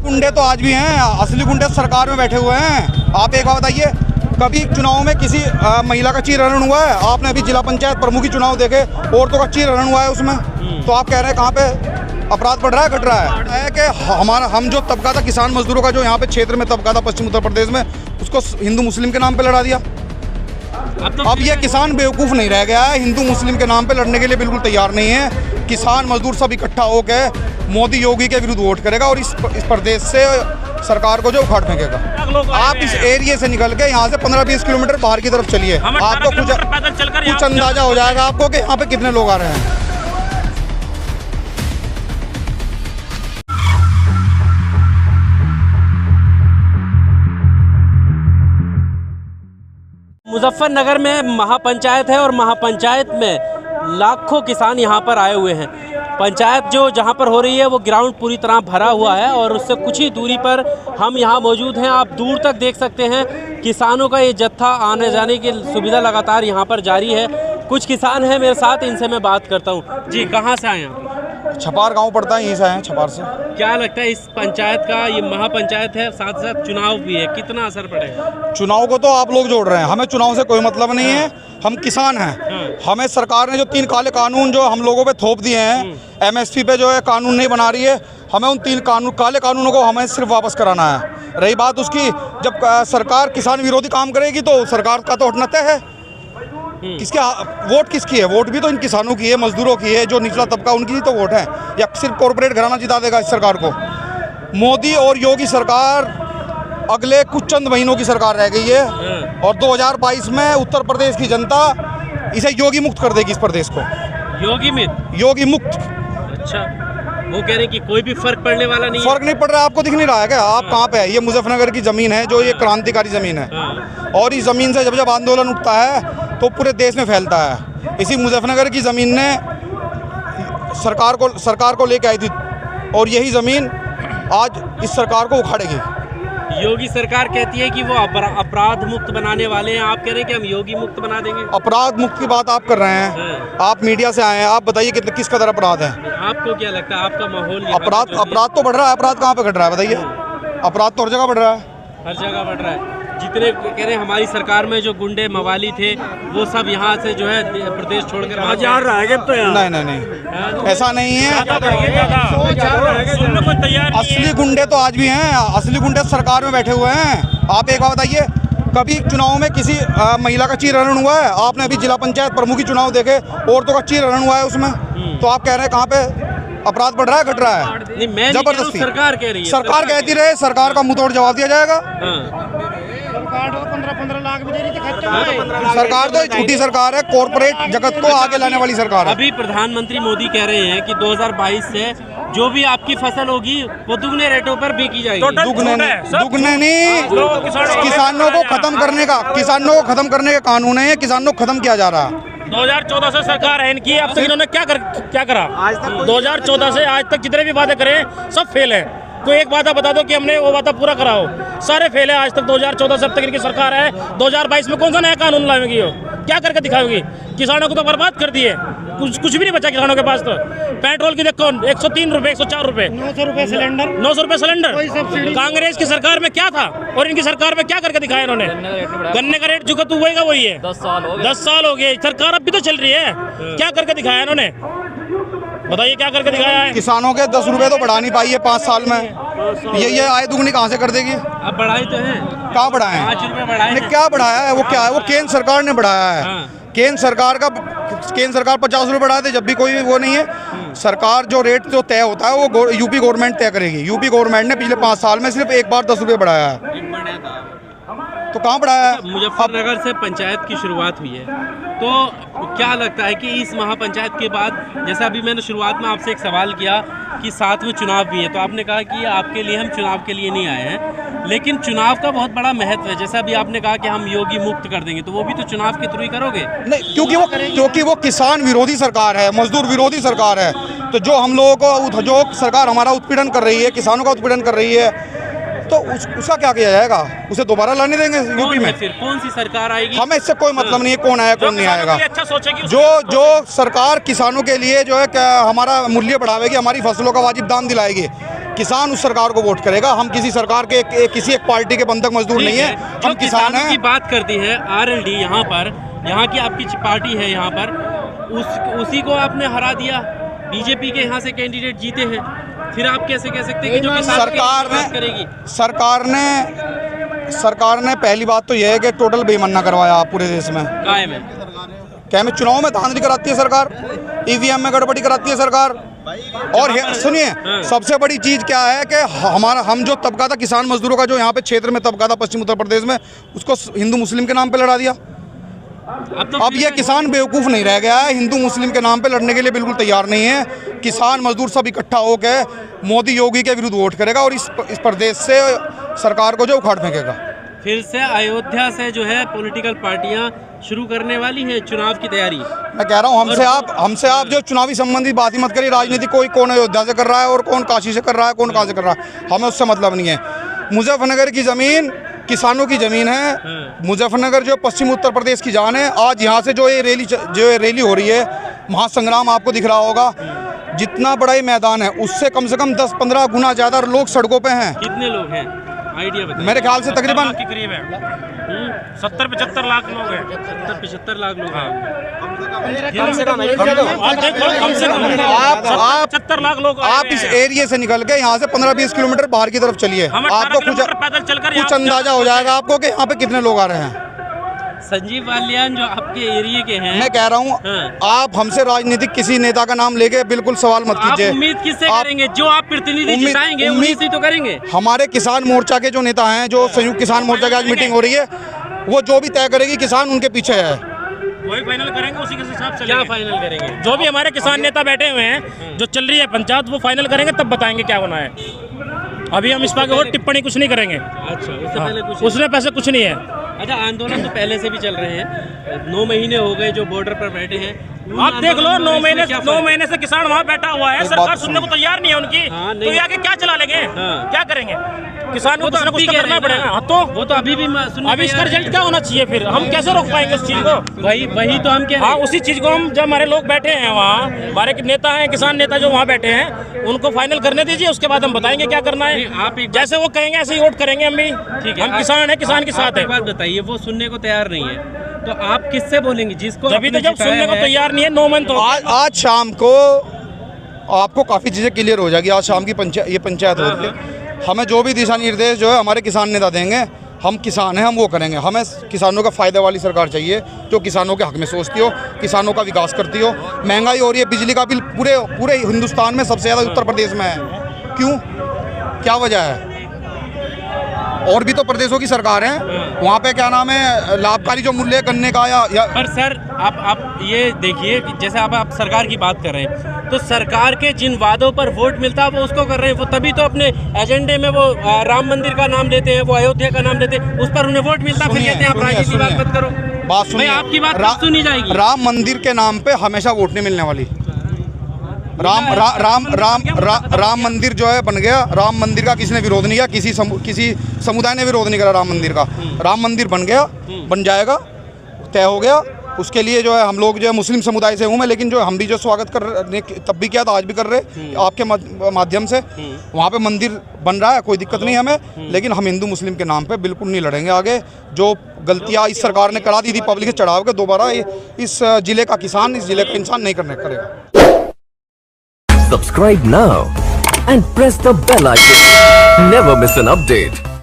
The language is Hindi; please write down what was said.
गुंडे तो आज भी हैं, असली गुंडे सरकार में बैठे हुए हैं। आप एक बात बताइए, कभी चुनाव में किसी महिला का चीरहरण हुआ है? आपने अभी जिला पंचायत प्रमुख की चुनाव देखे, औरतों का चीरहरण हुआ है उसमें। तो आप कह रहे हैं कहाँ पे अपराध बढ़ रहा है, घट रहा है कि हम जो तबका था किसान मजदूरों का, जो यहाँ पे क्षेत्र में तबका था पश्चिम उत्तर प्रदेश में, उसको हिंदू मुस्लिम के नाम पे लड़ा दिया। अब ये किसान बेवकूफ़ नहीं रह गया है, हिंदू मुस्लिम के नाम पे लड़ने के लिए बिल्कुल तैयार नहीं है। किसान मजदूर सब इकट्ठा होकर मोदी योगी के विरुद्ध वोट करेगा और इस प्रदेश से सरकार को जो उखाड़ फेंकेगा। आप इस एरिया से निकल के यहाँ से 15-20 किलोमीटर बाहर की तरफ चलिए, आपको कुछ अंदाजा हो जाएगा आपको कि यहाँ पे कितने लोग आ रहे हैं। मुजफ्फरनगर में महापंचायत है और महापंचायत में लाखों किसान यहाँ पर आए हुए हैं। पंचायत जो जहाँ पर हो रही है वो ग्राउंड पूरी तरह भरा हुआ है और उससे कुछ ही दूरी पर हम यहाँ मौजूद हैं। आप दूर तक देख सकते हैं किसानों का ये जत्था आने जाने की सुविधा लगातार यहाँ पर जारी है। कुछ किसान हैं मेरे साथ, इनसे मैं बात करता हूँ। जी, कहाँ से आए हैं? छपार गांव पड़ता है, यहीं से आए हैं, छपार से। क्या लगता है इस पंचायत का, ये महापंचायत है, साथ साथ चुनाव भी है, कितना असर पड़ेगा? चुनाव को तो आप लोग जोड़ रहे हैं, हमें चुनाव से कोई मतलब नहीं है। हम किसान हैं। हमें सरकार ने जो 3 काले कानून जो हम लोगों पे थोप दिए हैं, MSP पे जो है कानून नहीं बना रही है, हमें उन 3 काले कानूनों को हमें सिर्फ वापस कराना है। रही बात उसकी, जब सरकार किसान विरोधी काम करेगी तो सरकार का तो हटना तय है। किसके वोट किसकी है? वोट भी तो इन किसानों की है, मजदूरों की है, जो निचला तबका उनकी ही तो वोट है। या सिर्फ कॉर्पोरेट घराना जिता देगा इस सरकार को? मोदी और योगी सरकार अगले कुछ चंद महीनों की सरकार रह गई है और 2022 में उत्तर प्रदेश की जनता इसे योगी मुक्त कर देगी, इस प्रदेश को योगी मुक्त। अच्छा, वो कह रहे हैं कि कोई भी फर्क पड़ने वाला नहीं है। फर्क नहीं पड़ रहा, आपको दिख नहीं रहा है क्या? आप कहाँ पे है? ये मुजफ्फरनगर की जमीन है, जो ये क्रांतिकारी जमीन है और इस जमीन से जब आंदोलन उठता है तो पूरे देश में फैलता है। इसी मुजफ्फरनगर की ज़मीन ने सरकार को लेके आई थी और यही ज़मीन आज इस सरकार को उखाड़ेगी। योगी सरकार कहती है कि वो अपराध मुक्त बनाने वाले हैं, आप कह रहे हैं कि हम योगी मुक्त बना देंगे। अपराध मुक्त की बात आप कर रहे हैं, आप मीडिया से आए हैं, आप बताइए किस कदर अपराध है? आपको क्या लगता है, आपका माहौल? अपराध तो बढ़ रहा है। अपराध कहाँ पे घट रहा है बताइए? अपराध तो हर जगह बढ़ रहा है, हर जगह बढ़ रहा है। जितने कह रहे हैं हमारी सरकार में जो गुंडे मवाली थे वो सब यहाँ से जो है प्रदेश छोड़कर जा रहा है। तो नहीं, ऐसा नहीं है। असली गुंडे तो आज भी हैं, असली गुंडे सरकार में बैठे हुए हैं। आप एक बात बताइए, कभी चुनाव में किसी महिला का चीरहरण हुआ है? आपने अभी जिला पंचायत प्रमुख की चुनाव देखे, औरतों का चीरहरण हुआ है उसमें। तो आप कह रहे हैं कहाँ पे अपराध बढ़ रहा है, घट रहा है? जबरदस्ती सरकार कह रही है, सरकार कहती रहे, सरकार का मुंह तोड़ जवाब दिया जाएगा। 15 लाख भी दे रही थी। सरकार तो झूठी सरकार है, कॉर्पोरेट जगत को आगे लाने वाली सरकार है। अभी प्रधानमंत्री मोदी कह रहे हैं कि 2022 से जो भी आपकी फसल होगी वो दुगने रेटों पर बेची जाएगी। दुगने नहीं, किसानों को खत्म करने का कानून है, किसानों को खत्म किया जा रहा है। 2014 से सरकार है इनकी, अब तक इन्होंने क्या करा? 2014 से आज तक जितने भी वादे करे सब फेल है। कोई एक वादा बता दो कि हमने वो वादा पूरा करा हो, सारे फेल है आज तक। 2014 से अब तक इनकी सरकार है, 2022 में कौन सा नया कानून लाएगी? हो क्या करके दिखाएगी? किसानों को तो बर्बाद कर दिए, कुछ भी नहीं बचा किसानों के पास। तो पेट्रोल की देखो 103 रुपए, 104 रुपए, 900 रुपए सिलेंडर। कांग्रेस की सरकार में क्या था और इनकी सरकार में क्या करके दिखाया इन्होंने? गन्ने का रेट जो वही का वही है। 10 साल हो गए, सरकार अब भी तो चल रही है। क्या करके दिखाया इन्होंने, बताइए क्या करके दिखाया है? किसानों के 10 रुपए तो बढ़ा नहीं पाई है 5 साल में। ये आय दुगनी कहाँ से कर देगी? अब बढ़ाई तो है, कहाँ बढ़ाए हैं? 5 रुपए बढ़ाए। क्या बढ़ाया है? वो क्या है? वो केंद्र सरकार ने बढ़ाया है। केंद्र सरकार 50 रुपए बढ़ाए थे, जब भी कोई वो नहीं है। सरकार जो रेट जो तय होता है वो यूपी गवर्नमेंट तय करेगी। यूपी गवर्नमेंट ने पिछले 5 साल में सिर्फ एक बार 10 रुपए बढ़ाया है, तो कहाँ बढ़ाया है? मुजफ्फरनगर से पंचायत की शुरुआत हुई है, तो क्या लगता है कि इस महापंचायत के बाद, जैसा अभी मैंने शुरुआत में आपसे एक सवाल किया कि साथ में चुनाव भी है, तो आपने कहा कि आपके लिए हम चुनाव के लिए नहीं आए हैं, लेकिन चुनाव का बहुत बड़ा महत्व है। जैसा अभी आपने कहा कि हम योगी मुक्त कर देंगे, तो वो भी तो चुनाव के थ्रू ही करोगे? नहीं, क्योंकि वो किसान विरोधी सरकार है, मजदूर विरोधी सरकार है। तो जो हम लोगों को, जो सरकार हमारा उत्पीड़न कर रही है, किसानों का उत्पीड़न कर रही है, तो उसका क्या किया जाएगा? उसे दोबारा लाने देंगे यूपी में? फिर कौन सी सरकार आएगी? हमें इससे कोई मतलब नहीं है कौन आया कौन नहीं आएगा। अच्छा सोचेगी जो सरकार किसानों के लिए जो है हमारा मूल्य बढ़ावेगी, हमारी फसलों का वाजिब दाम दिलाएगी, किसान उस सरकार को वोट करेगा। हम किसी सरकार के किसी एक पार्टी के बंधक मजदूर नहीं है, हम किसान हैं। की बात करती है आरएलडी, यहाँ पर यहाँ की आपकी पार्टी है, यहाँ पर उसी को आपने हरा दिया। बीजेपी के यहाँ से कैंडिडेट जीते हैं, फिर आप कैसे कह सकते हैं कि जो किसान करेगी? सरकार ने पहली बात तो यह है कि टोटल बेईमानी करवाया आप पूरे देश में। क्या में चुनाव में धांधली कराती है सरकार, ईवीएम में गड़बड़ी कराती है सरकार। और सुनिए, सबसे बड़ी चीज क्या है कि हम जो तबका था किसान मजदूरों का, जो यहाँ पे क्षेत्र में तबका था पश्चिम उत्तर प्रदेश में, उसको हिंदू मुस्लिम के नाम पे लड़ा दिया। अब ये किसान बेवकूफ़ नहीं रह गया है, हिंदू मुस्लिम के नाम पे लड़ने के लिए बिल्कुल तैयार नहीं है। किसान मजदूर सब इकट्ठा होकर मोदी योगी के विरुद्ध वोट करेगा और इस प्रदेश से सरकार को जो उखाड़ फेंकेगा। फिर से अयोध्या से जो है पॉलिटिकल पार्टियां शुरू करने वाली हैं चुनाव की तैयारी। मैं कह रहा हूँ हमसे आप जो चुनावी संबंधी बात ही मत करिए। राजनीति कौन अयोध्या से कर रहा है और कौन काशी से कर रहा है, कौन कहाँ से कर रहा है, हमें उससे मतलब नहीं है। मुजफ्फरनगर की ज़मीन किसानों की ज़मीन है। मुजफ्फरनगर जो पश्चिम उत्तर प्रदेश की जान है। आज यहाँ से जो ये रैली हो रही है, महासंग्राम आपको दिख रहा होगा, जितना बड़ा ये मैदान है उससे कम से कम 10-15 गुना ज़्यादा लोग सड़कों पे हैं। कितने लोग हैं आइडिया बताइए? मेरे ख्याल से तकरीबन के करीब है। 70-75 लाख लोग हैं। 70-75 लाख लोग हैं। कम से कम आप 70 लाख लोग आप इस एरिया से निकल के यहाँ से 15-20 किलोमीटर बाहर की तरफ चलिए, आपको कुछ अंदाजा हो जाएगा आपको कि यहाँ पे कितने लोग आ रहे हैं। संजीव बालियान जो आपके एरिया के हैं, मैं कह रहा हूँ आप हमसे राजनीतिक किसी नेता का नाम लेके बिल्कुल सवाल मत कीजिए। उम्मीद किससे करेंगे? जो आप प्रतिनिधि जिताएंगे उम्मीद से तो करेंगे। हमारे किसान मोर्चा के जो नेता हैं, जो संयुक्त किसान मोर्चा की आज मीटिंग हो रही है, वो जो भी तय करेगी किसान उनके पीछे है, वही फाइनल करेंगे, उसी के हिसाब से। क्या फाइनल करेंगे? जो भी हमारे किसान नेता बैठे हुए हैं, जो चल रही है पंचायत, वो फाइनल करेंगे, तब बताएंगे क्या होना है। अभी हम इस बात की टिप्पणी कुछ नहीं करेंगे। अच्छा, उससे पहले कुछ उसने पैसे कुछ नहीं है। अच्छा, आंदोलन तो पहले से भी चल रहे हैं, 9 महीने हो गए जो बॉर्डर पर बैठे हैं। आप देख लो, 9 महीने से किसान वहाँ बैठा हुआ है, सरकार सुनने को तैयार नहीं है उनकी। तो ये आगे क्या चला लेंगे, क्या करेंगे? किसान को कुछ तो करना पड़ेगा। तो वो तो अभी अभी इसका रिजल्ट क्या होना चाहिए? फिर हम कैसे रोक पाएंगे उस चीज को? वही तो हम कह रहे हैं। उसी चीज को हम, जब हमारे लोग बैठे हैं वहाँ, हमारे नेता हैं, किसान नेता जो वहाँ बैठे हैं, उनको फाइनल करने दीजिए, उसके बाद हम बताएंगे क्या करना है। आप जैसे वो कहेंगे ऐसे ही वोट करेंगे हम भी। ठीक है, हम किसान है, किसान के साथ है। बात बताइए, वो सुनने को तैयार नहीं है तो आप किससे बोलेंगे? जिसको अभी तो जब सुनने को तैयार नहीं है, 9 मंथ हो गए। आज शाम को आपको काफ़ी चीज़ें क्लियर हो जाएगी। आज शाम की पंचायत हो रही है। हमें जो भी दिशा निर्देश जो है हमारे किसान नेता देंगे, हम किसान हैं, हम वो करेंगे। हमें किसानों का फ़ायदे वाली सरकार चाहिए, जो किसानों के हक में सोचती हो, किसानों का विकास करती हो। महंगाई हो रही है, बिजली का बिल पूरे हिंदुस्तान में सबसे ज़्यादा उत्तर प्रदेश में है। क्यों, क्या वजह है? और भी तो प्रदेशों की सरकार है, वहाँ पे क्या नाम है, लाभकारी जो मूल्य गन्ने का या पर सर आप ये देखिए कि जैसे आप सरकार की बात कर रहे हैं, तो सरकार के जिन वादों पर वोट मिलता है वो उसको कर रहे हैं। वो तभी तो अपने एजेंडे में वो राम मंदिर का नाम लेते हैं, वो अयोध्या का नाम लेते हैं, उस पर उन्हें वोट मिलता है, फिर कहते हैं आप राजनीति की बात मत करो। बात सुनिए, आपकी बात कब सुनी जाएगी? राम मंदिर के नाम पे हमेशा वोट नहीं मिलने वाली। राम मंदिर जो है बन गया, राम मंदिर का किसी ने विरोध नहीं किया, किसी समुदाय ने विरोध नहीं करा राम मंदिर का। राम मंदिर बन गया, बन जाएगा, तय हो गया। उसके लिए जो है हम लोग जो है मुस्लिम समुदाय से हूँ मैं, लेकिन जो हम भी जो स्वागत करने तब भी किया था, आज भी कर रहे आपके माध्यम से। वहाँ पे मंदिर बन रहा है, कोई दिक्कत नहीं हमें, लेकिन हम हिंदू मुस्लिम के नाम पे बिल्कुल नहीं लड़ेंगे आगे। जो गलतियाँ इस सरकार ने करा दी थी पब्लिक से चढ़ाव के, दोबारा इस जिले का किसान, इस जिले का इंसान नहीं करेगा। Subscribe now and press the bell icon. Never miss an update.